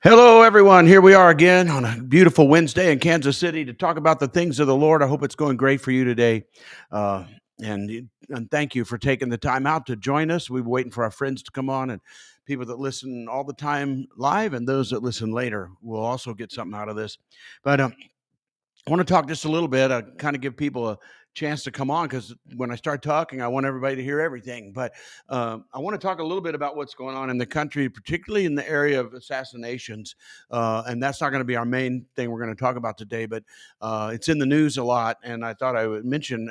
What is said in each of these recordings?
Hello, everyone. Here we are again on a beautiful Wednesday in Kansas City to talk about the things of the Lord. I hope it's going great for you today. Uh, and thank you for taking the time out to join us. We've been waiting for our friends to come on, and people that listen all the time live and those that listen later will also get something out of this. But I want to talk just a little bit, kind of give people a chance to come on because when I start talking, I want everybody to hear everything. But I want to talk a little bit about what's going on in the country, particularly in the area of assassinations. And that's not going to be our main thing we're going to talk about today, but it's in the news a lot. And I thought I would mention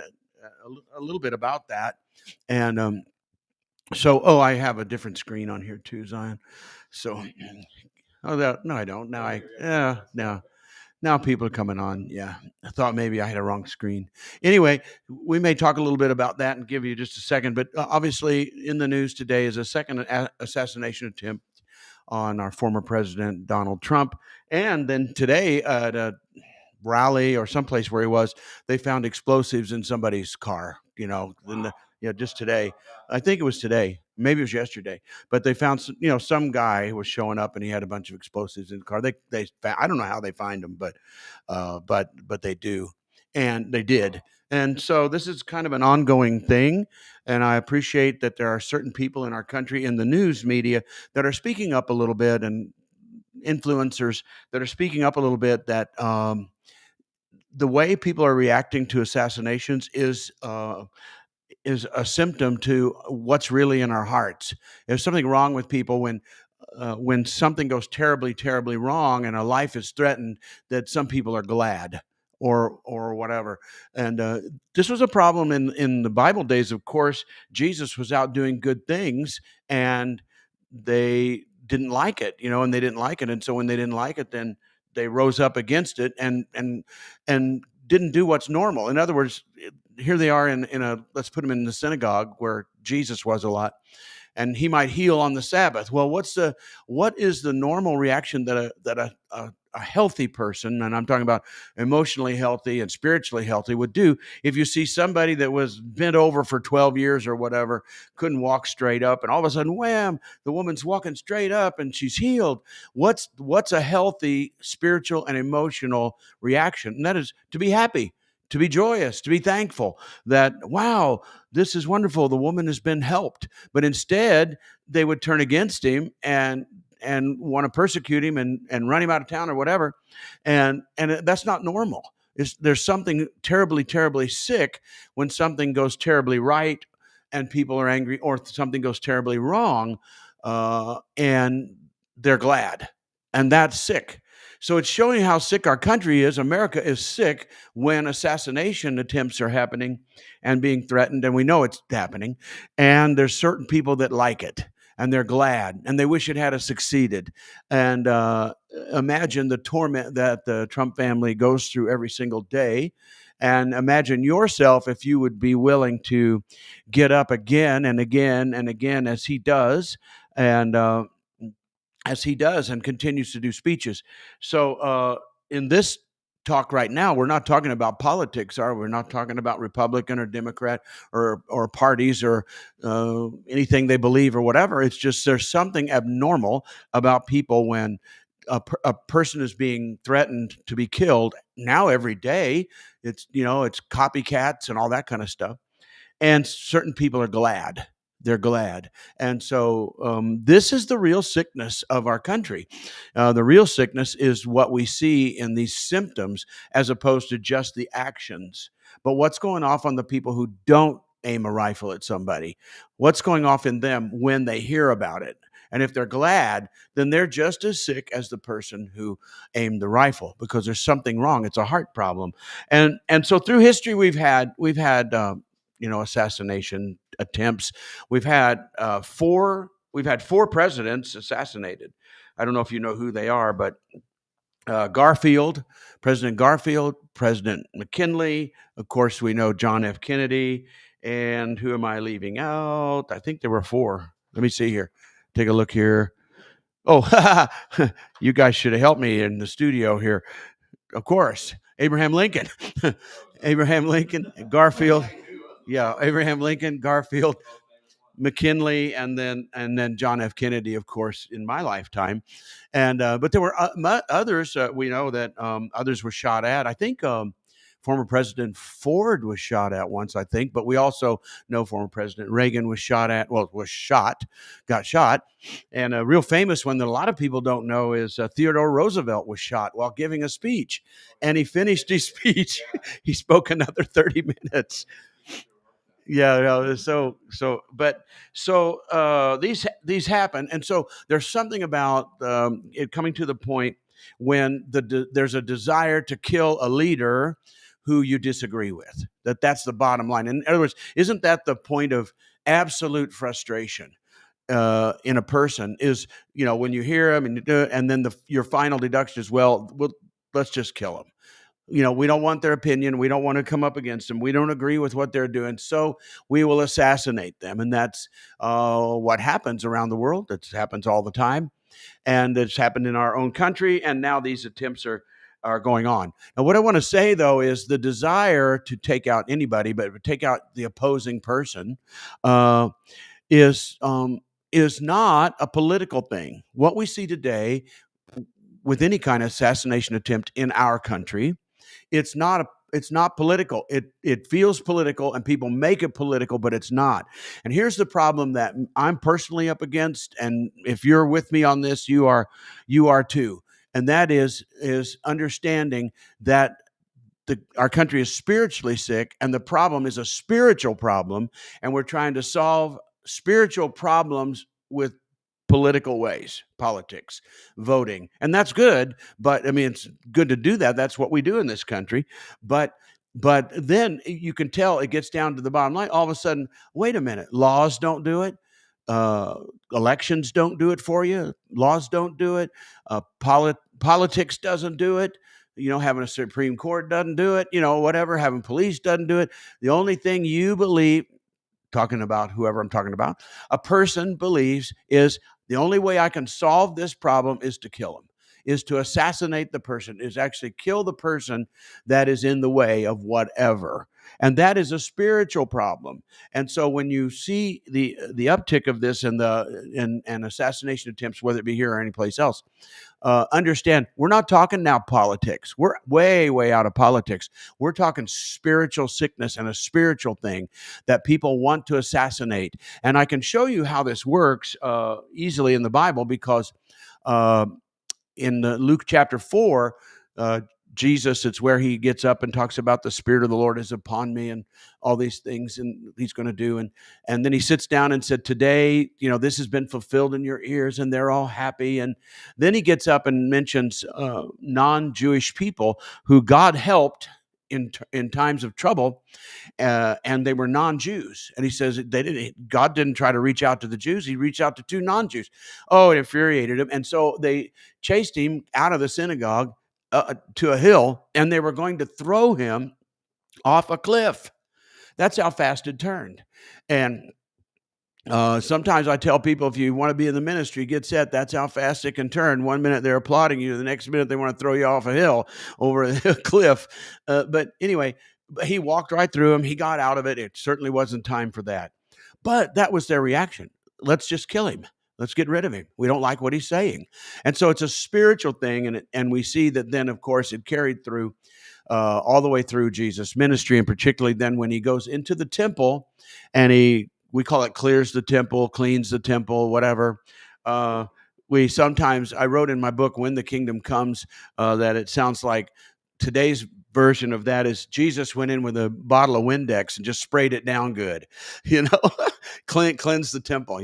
a little bit about that. And I have a different screen on here too, Zion. So, no, I don't. Yeah, no. Now people are coming on. Yeah. I thought maybe I had a wrong screen. Anyway, we may talk a little bit about that and give you just a second. But obviously, in the news today is a second assassination attempt on our former president, Donald Trump. And then today, at a rally or someplace where he was, they found explosives in somebody's car, just today. I think it was today. Maybe it was yesterday, but they found some guy who was showing up and he had a bunch of explosives in the car. I don't know how they find them, but they do, and they did. And so this is kind of an ongoing thing, and I appreciate that there are certain people in our country in the news media that are speaking up a little bit, and influencers that are speaking up a little bit, that the way people are reacting to assassinations is a symptom to what's really in our hearts. There's something wrong with people when something goes terribly, terribly wrong and a life is threatened. That some people are glad or whatever. And this was a problem in the Bible days. Of course, Jesus was out doing good things, and they didn't like it, and they didn't like it, and so when they didn't like it, then they rose up against it and didn't do what's normal. In other words, here they are in a, let's put them in the synagogue where Jesus was a lot, and he might heal on the Sabbath. Well, what is the normal reaction that a healthy person, and I'm talking about emotionally healthy and spiritually healthy, would do if you see somebody that was bent over for 12 years or whatever, couldn't walk straight up, and all of a sudden, wham, the woman's walking straight up and she's healed. What's a healthy spiritual and emotional reaction? And that is to be happy, to be joyous, to be thankful that, wow, this is wonderful. The woman has been helped. But instead, they would turn against him and want to persecute him and run him out of town or whatever. And that's not normal. There's something terribly, terribly sick when something goes terribly right and people are angry, or something goes terribly wrong and they're glad. And that's sick. So it's showing how sick our country is. America is sick when assassination attempts are happening and being threatened, and we know it's happening. And there's certain people that like it, and they're glad, and they wish it had succeeded. And imagine the torment that the Trump family goes through every single day. And imagine yourself if you would be willing to get up again and again and again as he does. And as he does and continues to do speeches. So, in this talk right now, we're not talking about politics, are we? We're not talking about Republican or Democrat or parties or anything they believe or whatever. It's just there's something abnormal about people when a person is being threatened to be killed now every day. It's copycats and all that kind of stuff, and certain people are glad. They're glad. And so this is the real sickness of our country. The real sickness is what we see in these symptoms as opposed to just the actions. But what's going off on the people who don't aim a rifle at somebody? What's going off in them when they hear about it? And if they're glad, then they're just as sick as the person who aimed the rifle, because there's something wrong. It's a heart problem. And so through history, we've had assassination attempts. We've had four presidents assassinated. I don't know if you know who they are, but President Garfield, President McKinley, of course, we know John F. Kennedy, and who am I leaving out? I think there were four. Let me see here. Take a look here. Oh, you guys should have helped me in the studio here. Of course, Abraham Lincoln. Abraham Lincoln, Garfield. Yeah, Abraham Lincoln, Garfield. McKinley, and then John F. Kennedy, of course, in my lifetime. And but there were others. We know that others were shot at. I think former President Ford was shot at once, I think, but we also know former President Reagan was shot at. Well, got shot. And a real famous one that a lot of people don't know is Theodore Roosevelt was shot while giving a speech, and he finished his speech. He spoke another 30 minutes. Yeah, no, these happen, and so there's something about it coming to the point when there's a desire to kill a leader who you disagree with. That's the bottom line. In other words, isn't that the point of absolute frustration in a person? Is, when you hear them and you do it, and then your final deduction is, well, let's just kill them. We don't want their opinion. We don't want to come up against them. We don't agree with what they're doing. So we will assassinate them. And that's what happens around the world. It happens all the time. And it's happened in our own country. And now these attempts are going on. Now, what I want to say, though, is the desire to take out anybody, but take out the opposing person, is not a political thing. What we see today with any kind of assassination attempt in our country, it's not political. It feels political, and people make it political, but it's not. And here's the problem that I'm personally up against, and if you're with me on this, you are too. And that is understanding that our country is spiritually sick, and the problem is a spiritual problem, and we're trying to solve spiritual problems with political ways, politics, voting. And that's good, but I mean, it's good to do that. That's what we do in this country. But then you can tell it gets down to the bottom line. All of a sudden, wait a minute, laws don't do it. Elections don't do it for you. Laws don't do it. Politics doesn't do it. Having a Supreme Court doesn't do it. Whatever, having police doesn't do it. The only thing you believe, talking about whoever I'm talking about, a person believes is the only way I can solve this problem is to kill him, is to assassinate the person, is actually kill the person that is in the way of whatever. And that is a spiritual problem. And so when you see the uptick of this and assassination attempts, whether it be here or anyplace else, understand we're not talking now politics. We're way, way out of politics. We're talking spiritual sickness and a spiritual thing that people want to assassinate. And I can show you how this works easily in the Bible, because in Luke chapter 4, Jesus, it's where he gets up and talks about the Spirit of the Lord is upon me and all these things and he's going to do. And then he sits down and said, today, this has been fulfilled in your ears, and they're all happy. And then he gets up and mentions non-Jewish people who God helped in times of trouble, and they were non-Jews. And he says God didn't try to reach out to the Jews. He reached out to two non-Jews. Oh, it infuriated him. And so they chased him out of the synagogue to a hill, and they were going to throw him off a cliff. That's how fast it turned. And sometimes I tell people, if you want to be in the ministry, get set. That's how fast it can turn. 1 minute they're applauding you, the next minute they want to throw you off a hill over a cliff. But anyway, he walked right through him. He got out of it. It certainly wasn't time for that. But that was their reaction. Let's just kill him. Let's get rid of him. We don't like what he's saying. And so it's a spiritual thing. And we see that then, of course, it carried through all the way through Jesus' ministry, and particularly then when he goes into the temple and we call it clears the temple, cleans the temple, whatever. I wrote in my book, When the Kingdom Comes, that it sounds like today's version of that is Jesus went in with a bottle of Windex and just sprayed it down good, cleanse the temple,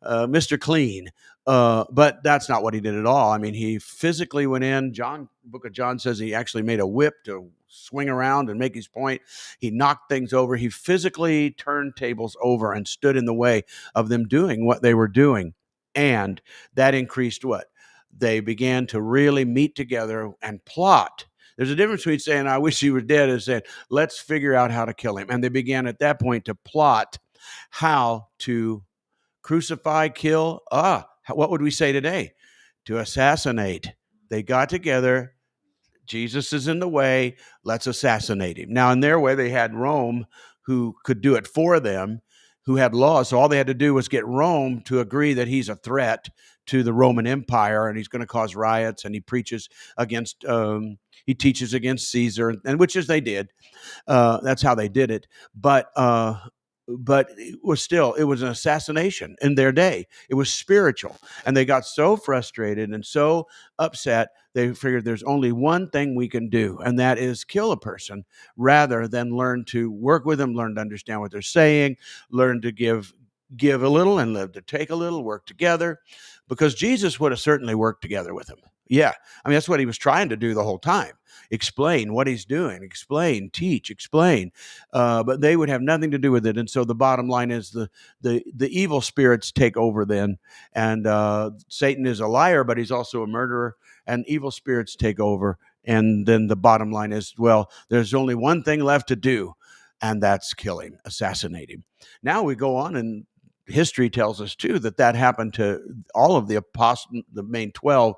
Mr. Clean. But that's not what he did at all. I mean, he physically went in. Book of John says he actually made a whip to swing around and make his point. He knocked things over. He physically turned tables over and stood in the way of them doing what they were doing. And that increased what? They began to really meet together and plot. There's a difference between saying, I wish he were dead, and saying, let's figure out how to kill him. And they began at that point to plot how to crucify, kill. What would we say today? To assassinate. They got together. Jesus is in the way. Let's assassinate him. Now, in their way, they had Rome, who could do it for them, who had laws. So all they had to do was get Rome to agree that he's a threat to the Roman Empire, and he's going to cause riots. And he preaches against, he teaches against Caesar, and which is they did. That's how they did it. But it was an assassination in their day. It was spiritual, and they got so frustrated and so upset. They figured there's only one thing we can do, and that is kill a person rather than learn to work with them, learn to understand what they're saying, learn to give a little and live to take a little, work together, because Jesus would have certainly worked together with them. Yeah, I mean that's what he was trying to do the whole time. Explain what he's doing, explain, teach, explain. But they would have nothing to do with it. And so the bottom line is the evil spirits take over then, and Satan is a liar, but he's also a murderer, and evil spirits take over. And then the bottom line is, well, there's only one thing left to do, and that's kill him, assassinate him. Now we go on, and history tells us too that happened to all of the apostles, the main 12,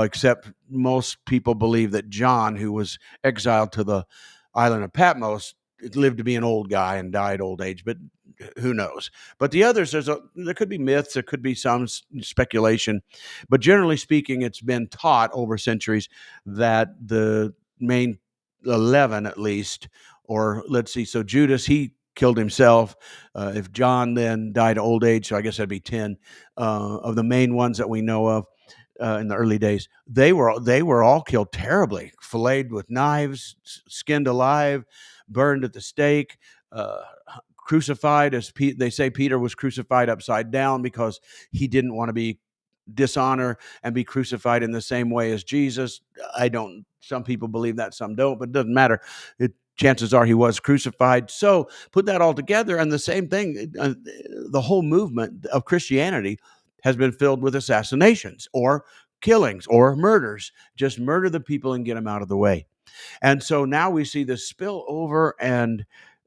except most people believe that John, who was exiled to the island of Patmos, lived to be an old guy and died old age, but who knows? But the others, there could be myths, there could be some speculation, but generally speaking, it's been taught over centuries that the main 11, at least, or let's see, so Judas, he killed himself. If John then died of old age, so I guess that'd be 10 of the main ones that we know of in the early days. They were all killed terribly, filleted with knives, skinned alive, burned at the stake, crucified. As they say, Peter was crucified upside down because he didn't want to be dishonor and be crucified in the same way as Jesus. I don't. Some people believe that, some don't, but it doesn't matter. Chances are he was crucified. So put that all together, and the same thing, the whole movement of Christianity has been filled with assassinations or killings or murders. Just murder the people and get them out of the way. And so now we see this spill over, and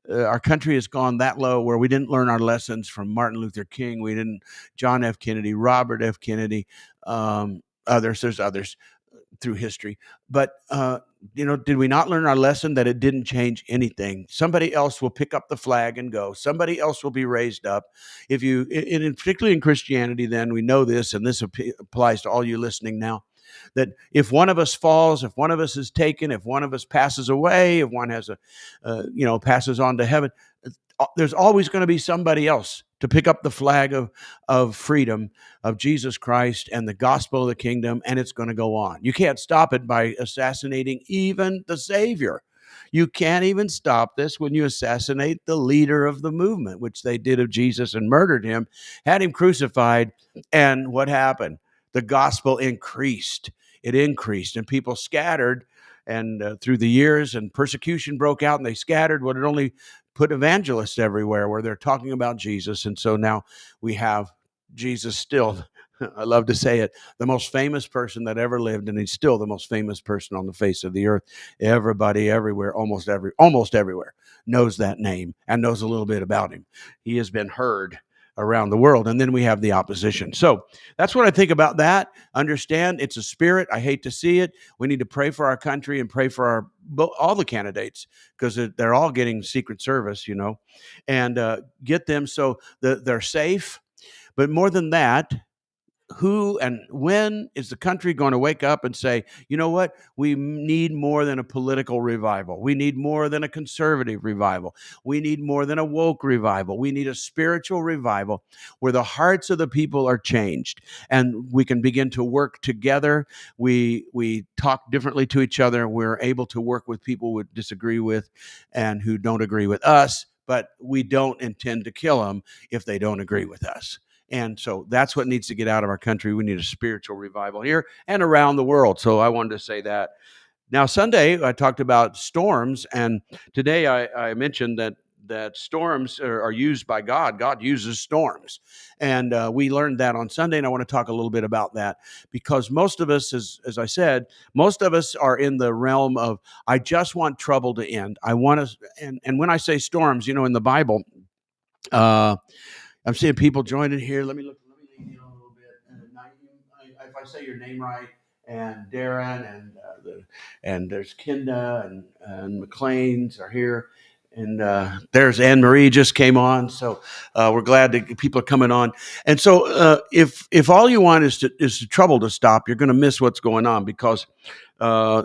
our country has gone that low where we didn't learn our lessons from Martin Luther King. We didn't, John F. Kennedy, Robert F. Kennedy, there's others through history. But, did we not learn our lesson that it didn't change anything? Somebody else will pick up the flag and go. Somebody else will be raised up. If you, and particularly in Christianity, then we know this, and this applies to all you listening now, that if one of us falls, if one of us is taken, if one of us passes away, if one has passes on to heaven, there's always going to be somebody else to pick up the flag of freedom of Jesus Christ and the gospel of the kingdom, and it's going to go on. You can't stop it by assassinating even the Savior. You can't even stop this when you assassinate the leader of the movement, which they did of Jesus and murdered him, had him crucified, and what happened? The gospel increased. It increased, and people scattered, and through the years, and persecution broke out, and they scattered. What it only put evangelists everywhere where they're talking about Jesus. And so now we have Jesus still, I love to say it, the most famous person that ever lived, and he's still the most famous person on the face of the earth. Everybody everywhere, almost everywhere knows that name and knows a little bit about him. He has been heard around the world. And then we have the opposition. So that's what I think about that. Understand it's a spirit. I hate to see it. We need to pray for our country and pray for all the candidates, because they're all getting Secret Service, and get them so that they're safe. But more than that, who and when is the country going to wake up and say, you know what? We need more than a political revival. We need more than a conservative revival. We need more than a woke revival. We need a spiritual revival where the hearts of the people are changed and we can begin to work together. We talk differently to each other. We're able to work with people we disagree with and who don't agree with us, but we don't intend to kill them if they don't agree with us. And so that's what needs to get out of our country. We need a spiritual revival here and around the world. So I wanted to say that. Now, Sunday, I talked about storms. And today I mentioned that storms are used by God. God uses storms. And we learned that on Sunday. And I want to talk a little bit about that, because most of us, as I said, most of us are in the realm of, I just want trouble to end. I want to, and when I say storms, in the Bible, I'm seeing people joining here. Let me lead you on a little bit. And if I say your name right, and Darren, and there's Kenda and McLean's are here. And there's Anne Marie just came on, so we're glad that people are coming on. And so, if all you want is trouble to stop, you're going to miss what's going on because uh,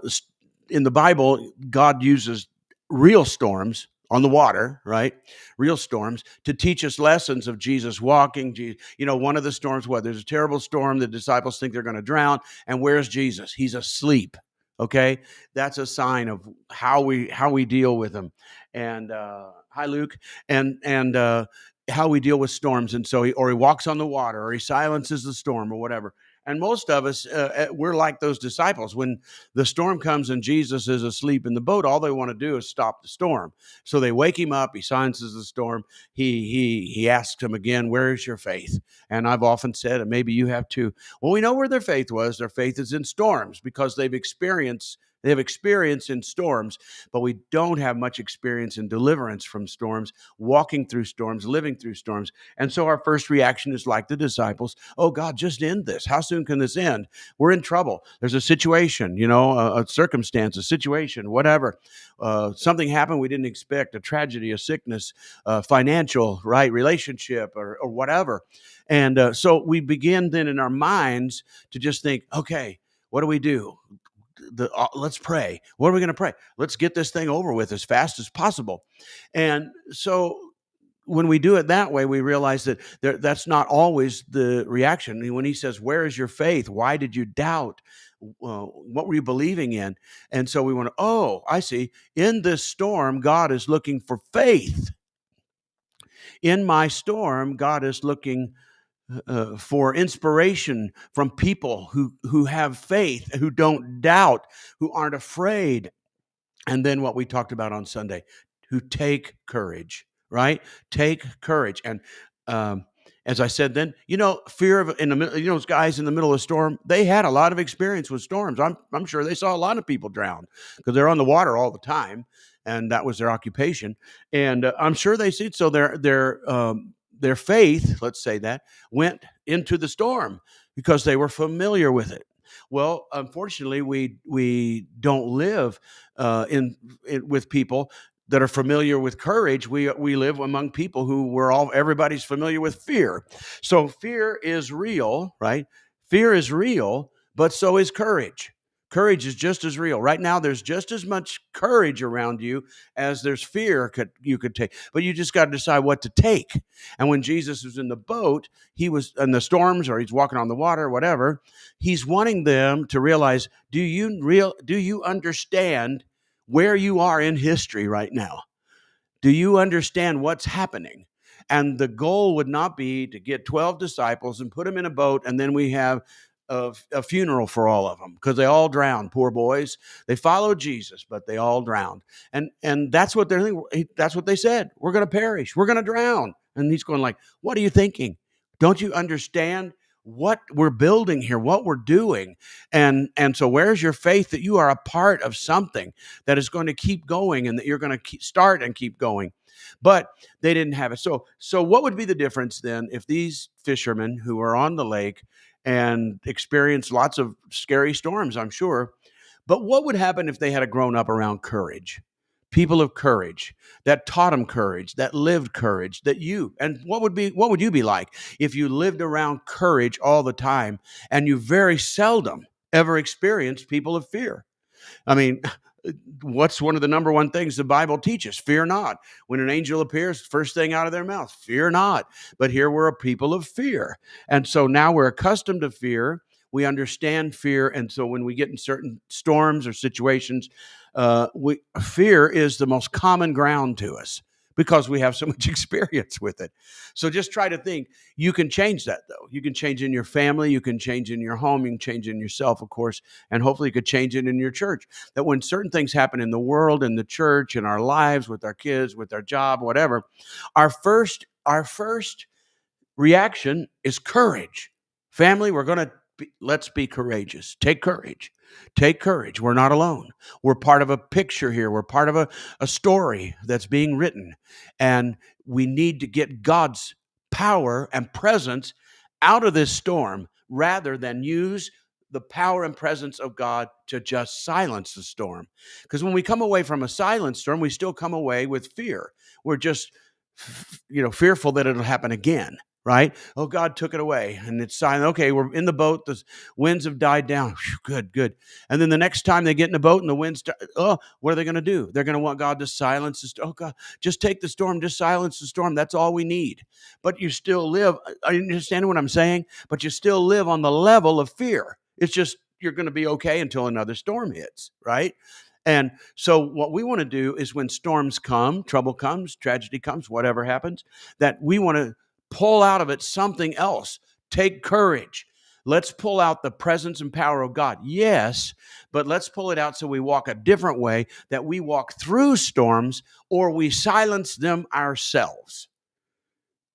in the Bible, God uses real storms on the water, right? Real storms to teach us lessons of Jesus walking. One of the storms, there's a terrible storm. The disciples think they're going to drown. And where's Jesus? He's asleep. Okay. That's a sign of how we deal with him. And hi, Luke. And how we deal with storms. And so he walks on the water, or he silences the storm, or whatever. And most of us, we're like those disciples. When the storm comes and Jesus is asleep in the boat, all they want to do is stop the storm. So they wake him up. He silences the storm. He asks him again, "Where is your faith?" And I've often said, and maybe you have too, well, we know where their faith was. Their faith is in storms because they have experience in storms, but we don't have much experience in deliverance from storms, walking through storms, living through storms. And so our first reaction is like the disciples: "Oh, God, just end this. How soon can this end? We're in trouble. There's a situation, a circumstance, a situation, whatever. Something happened we didn't expect, a tragedy, a sickness, financial, right, relationship, or whatever." And so we begin then in our minds to just think, okay, what do we do? Let's pray. What are we going to pray? Let's get this thing over with as fast as possible. And so when we do it that way, we realize that that's not always the reaction. When he says, "Where is your faith? Why did you doubt? What were you believing in?" And so we want to, oh, I see. In this storm, God is looking for faith. In my storm, God is looking for inspiration from people who have faith, who don't doubt, who aren't afraid. And then what we talked about on Sunday, who take courage, right? Take courage. And as I said then, fear of in the middle, those guys in the middle of a storm, they had a lot of experience with storms. I'm sure they saw a lot of people drown because they're on the water all the time, and that was their occupation. And I'm sure they see. So their faith, let's say that, went into the storm because they were familiar with it. Well, unfortunately, we don't live with people that are familiar with courage. We live among people who everybody's familiar with fear. So fear is real, right? Fear is real, but so is courage. Courage is just as real. Right now, there's just as much courage around you as there's fear you could take. But you just got to decide what to take. And when Jesus was in the boat, he was in the storms, or he's walking on the water, whatever. He's wanting them to realize: do you understand where you are in history right now? Do you understand what's happening? And the goal would not be to get 12 disciples and put them in a boat, and then we have a funeral for all of them because they all drowned. Poor boys. They followed Jesus, but they all drowned. And that's what that's what they said. We're going to perish. We're going to drown. And he's going like, "What are you thinking? Don't you understand what we're building here, what we're doing?" And so where's your faith that you are a part of something that is going to keep going, and that you're going to start and keep going? But they didn't have it. So what would be the difference then if these fishermen who were on the lake and experienced lots of scary storms, I'm sure, but what would happen if they had grown up around courage? People of courage that taught them courage, that lived courage, and what would you be like if you lived around courage all the time and you very seldom ever experienced people of fear? I mean, what's one of the number one things the Bible teaches? Fear not. When an angel appears, first thing out of their mouth, fear not. But here we're a people of fear. And so now we're accustomed to fear. We understand fear. And so when we get in certain storms or situations, fear is the most common ground to us because we have so much experience with it. So just try to think. You can change that, though. You can change in your family. You can change in your home. You can change in yourself, of course. And hopefully you could change it in your church. That when certain things happen in the world, in the church, in our lives, with our kids, with our job, whatever, our first reaction is courage. Family, let's be courageous. Take courage. Take courage. We're not alone. We're part of a picture here. We're part of a story that's being written. And we need to get God's power and presence out of this storm rather than use the power and presence of God to just silence the storm. Because when we come away from a silent storm, we still come away with fear. We're just, fearful that it'll happen again, right? Oh, God took it away and it's silent. Okay, we're in the boat. The winds have died down. Whew, good, good. And then the next time they get in the boat and the winds, what are they going to do? They're going to want God to silence the storm. Oh, God, just take the storm, just silence the storm. That's all we need. But you still live. Are you understanding what I'm saying? But you still live on the level of fear. It's just you're going to be okay until another storm hits, right? And so what we want to do is when storms come, trouble comes, tragedy comes, whatever happens, that we want to pull out of it something else. Take courage. Let's pull out the presence and power of God. Yes, but let's pull it out so we walk a different way, that we walk through storms or we silence them ourselves.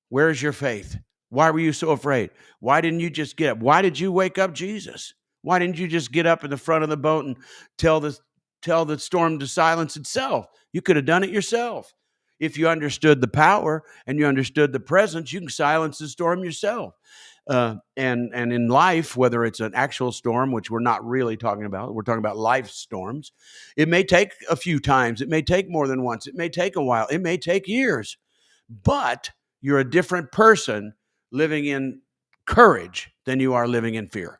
Where's your faith? Why were you so afraid? Why didn't you just get up? Why did you wake up Jesus? Why didn't you just get up in the front of the boat and tell the storm to silence itself? You could have done it yourself. If you understood the power and you understood the presence, you can silence the storm yourself. And in life, whether it's an actual storm, which we're not really talking about, we're talking about life storms. It may take a few times. It may take more than once. It may take a while. It may take years. But you're a different person living in courage than you are living in fear.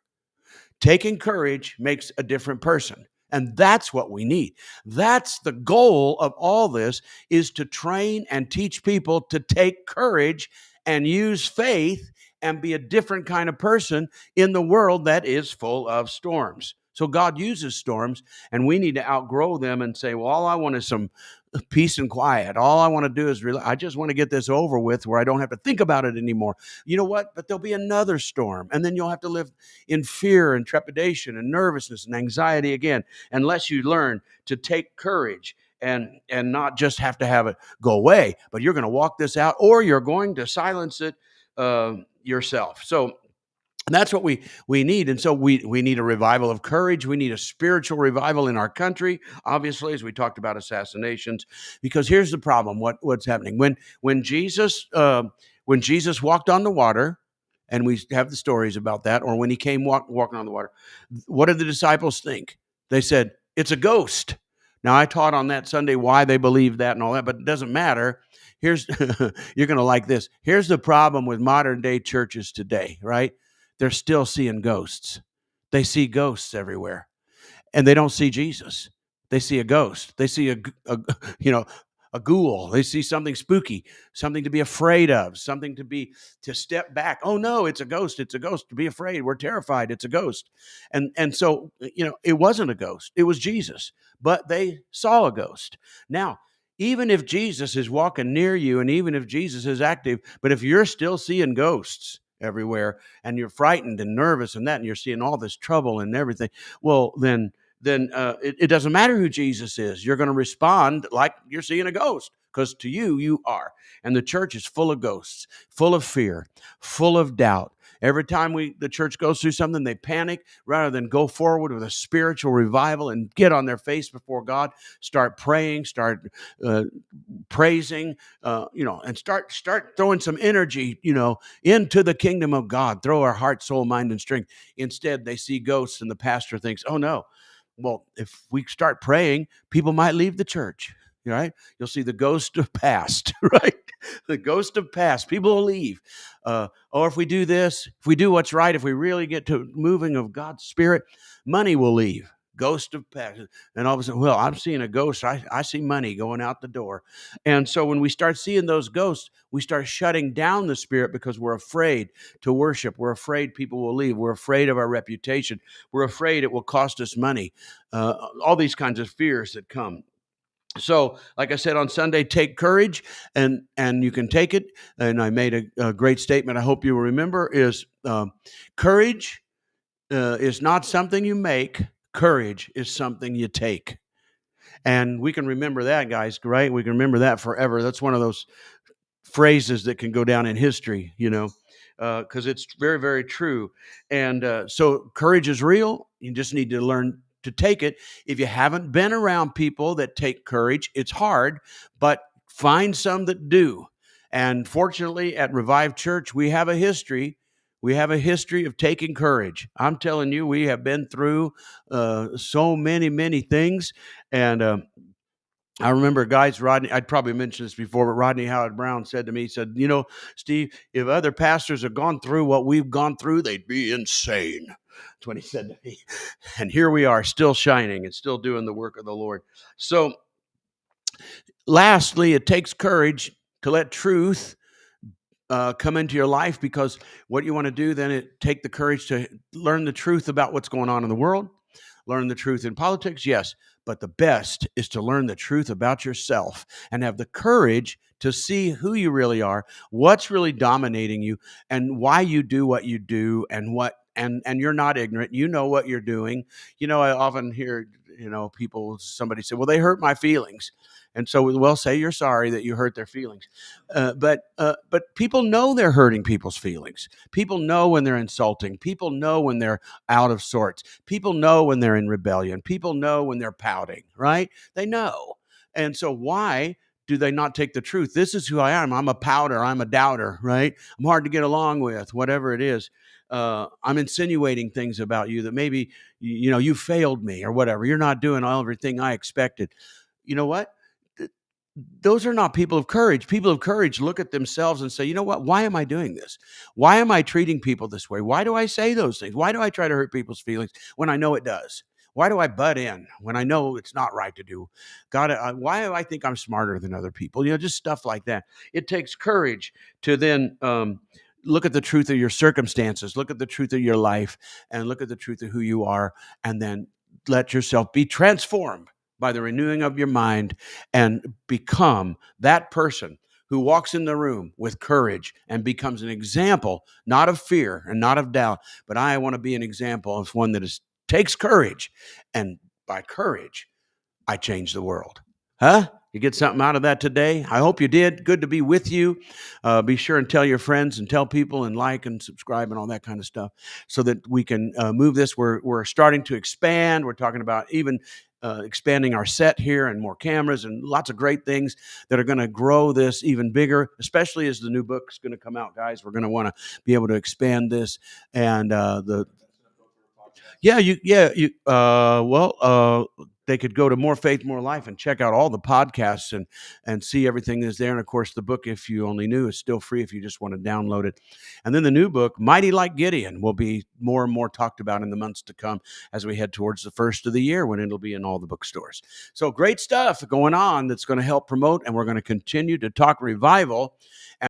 Taking courage makes a different person. And that's what we need. That's the goal of all this, is to train and teach people to take courage and use faith and be a different kind of person in the world that is full of storms. So God uses storms, and we need to outgrow them and say, well, all I want is some peace and quiet. All I want to do is I just want to get this over with where I don't have to think about it anymore. You know what? But there'll be another storm, and then you'll have to live in fear and trepidation and nervousness and anxiety again, unless you learn to take courage and not just have to have it go away, but you're going to walk this out, or you're going to silence it yourself. So that's what we need. And so we need a revival of courage. We need a spiritual revival in our country, obviously, as we talked about assassinations, because here's the problem. What's happening when Jesus walked on the water, and we have the stories about that, or when he came walking on the water, what did the disciples think? They said, it's a ghost. Now, I taught on that Sunday why they believed that and all that, but it doesn't matter. Here's you're going to like this. Here's the problem with modern day churches today, right? They're still seeing ghosts. They see ghosts everywhere, and they don't see Jesus. They see a ghost. They see a ghoul. They see something spooky, something to be afraid of, something to step back. Oh no, it's a ghost. It's a ghost. To be afraid. We're terrified. It's a ghost. And so, it wasn't a ghost. It was Jesus, but they saw a ghost. Now, even if Jesus is walking near you, and even if Jesus is active, but if you're still seeing ghosts everywhere, and you're frightened and nervous and you're seeing all this trouble and everything, well, then it doesn't matter who Jesus is. You're going to respond like you're seeing a ghost, because to you are. And the church is full of ghosts, full of fear, full of doubt. Every time the church goes through something, they panic rather than go forward with a spiritual revival and get on their face before God, start praying, start praising, and start throwing some energy, into the kingdom of God. Throw our heart, soul, mind, and strength. Instead, they see ghosts, and the pastor thinks, oh no. Well, if we start praying, people might leave the church, right? You'll see the ghost of past, right? The ghost of past. People will leave. Or if we do this, if we do what's right, if we really get to moving of God's Spirit, money will leave. Ghost of past. And all of a sudden, well, I'm seeing a ghost. I see money going out the door. And so when we start seeing those ghosts, we start shutting down the Spirit, because we're afraid to worship. We're afraid people will leave. We're afraid of our reputation. We're afraid it will cost us money. All these kinds of fears that come. So, like I said on Sunday, take courage, and you can take it. And I made a great statement, I hope you will remember, is courage is not something you make. Courage is something you take. And we can remember that, guys, right? We can remember that forever. That's one of those phrases that can go down in history, because it's very, very true. And so courage is real. You just need to learn to take it. If you haven't been around people that take courage, it's hard, but find some that do. And fortunately, at Revive Church, we have a history We have a history of taking courage. I'm telling you, we have been through so many things. And I remember guys, Rodney, I'd probably mentioned this before, but Rodney Howard Brown said to me, he said, Steve, if other pastors had gone through what we've gone through, they'd be insane. That's what he said to me. And here we are, still shining and still doing the work of the Lord. So, lastly, it takes courage to let truth come into your life, because what you want to do then, take the courage to learn the truth about what's going on in the world, learn the truth in politics, yes, but the best is to learn the truth about yourself and have the courage to see who you really are, what's really dominating you, and why you do what you do, and you're not ignorant. You know what you're doing. I often hear, somebody say, well, they hurt my feelings. And so we'll say you're sorry that you hurt their feelings. But people know they're hurting people's feelings. People know when they're insulting. People know when they're out of sorts. People know when they're in rebellion. People know when they're pouting, right? They know. And so why do they not take the truth? This is who I am. I'm a pouter. I'm a doubter, right? I'm hard to get along with, whatever it is. I'm insinuating things about you that maybe, you failed me or whatever. You're not doing everything I expected. You know what? Those are not people of courage. People of courage look at themselves and say, you know what? Why am I doing this? Why am I treating people this way? Why do I say those things? Why do I try to hurt people's feelings when I know it does? Why do I butt in when I know it's not right to do? God, why do I think I'm smarter than other people? Just stuff like that. It takes courage to then look at the truth of your circumstances, look at the truth of your life, and look at the truth of who you are, and then let yourself be transformed by the renewing of your mind and become that person who walks in the room with courage and becomes an example, not of fear and not of doubt, but I want to be an example of one that takes courage. And by courage, I change the world. Huh? You get something out of that today? I hope you did. Good to be with you. Be sure and tell your friends and tell people and like and subscribe and all that kind of stuff so that we can move this. We're starting to expand. We're talking about even expanding our set here and more cameras and lots of great things that are going to grow this even bigger, especially as the new book is going to come out, guys. We're going to want to be able to expand this. And they could go to More Faith, More Life and check out all the podcasts and see everything that's there. And of course, the book, if you only knew, is still free if you just want to download it. And then the new book, Mighty Like Gideon, will be more and more talked about in the months to come as we head towards the first of the year when it'll be in all the bookstores. So great stuff going on that's going to help promote, and we're going to continue to talk revival.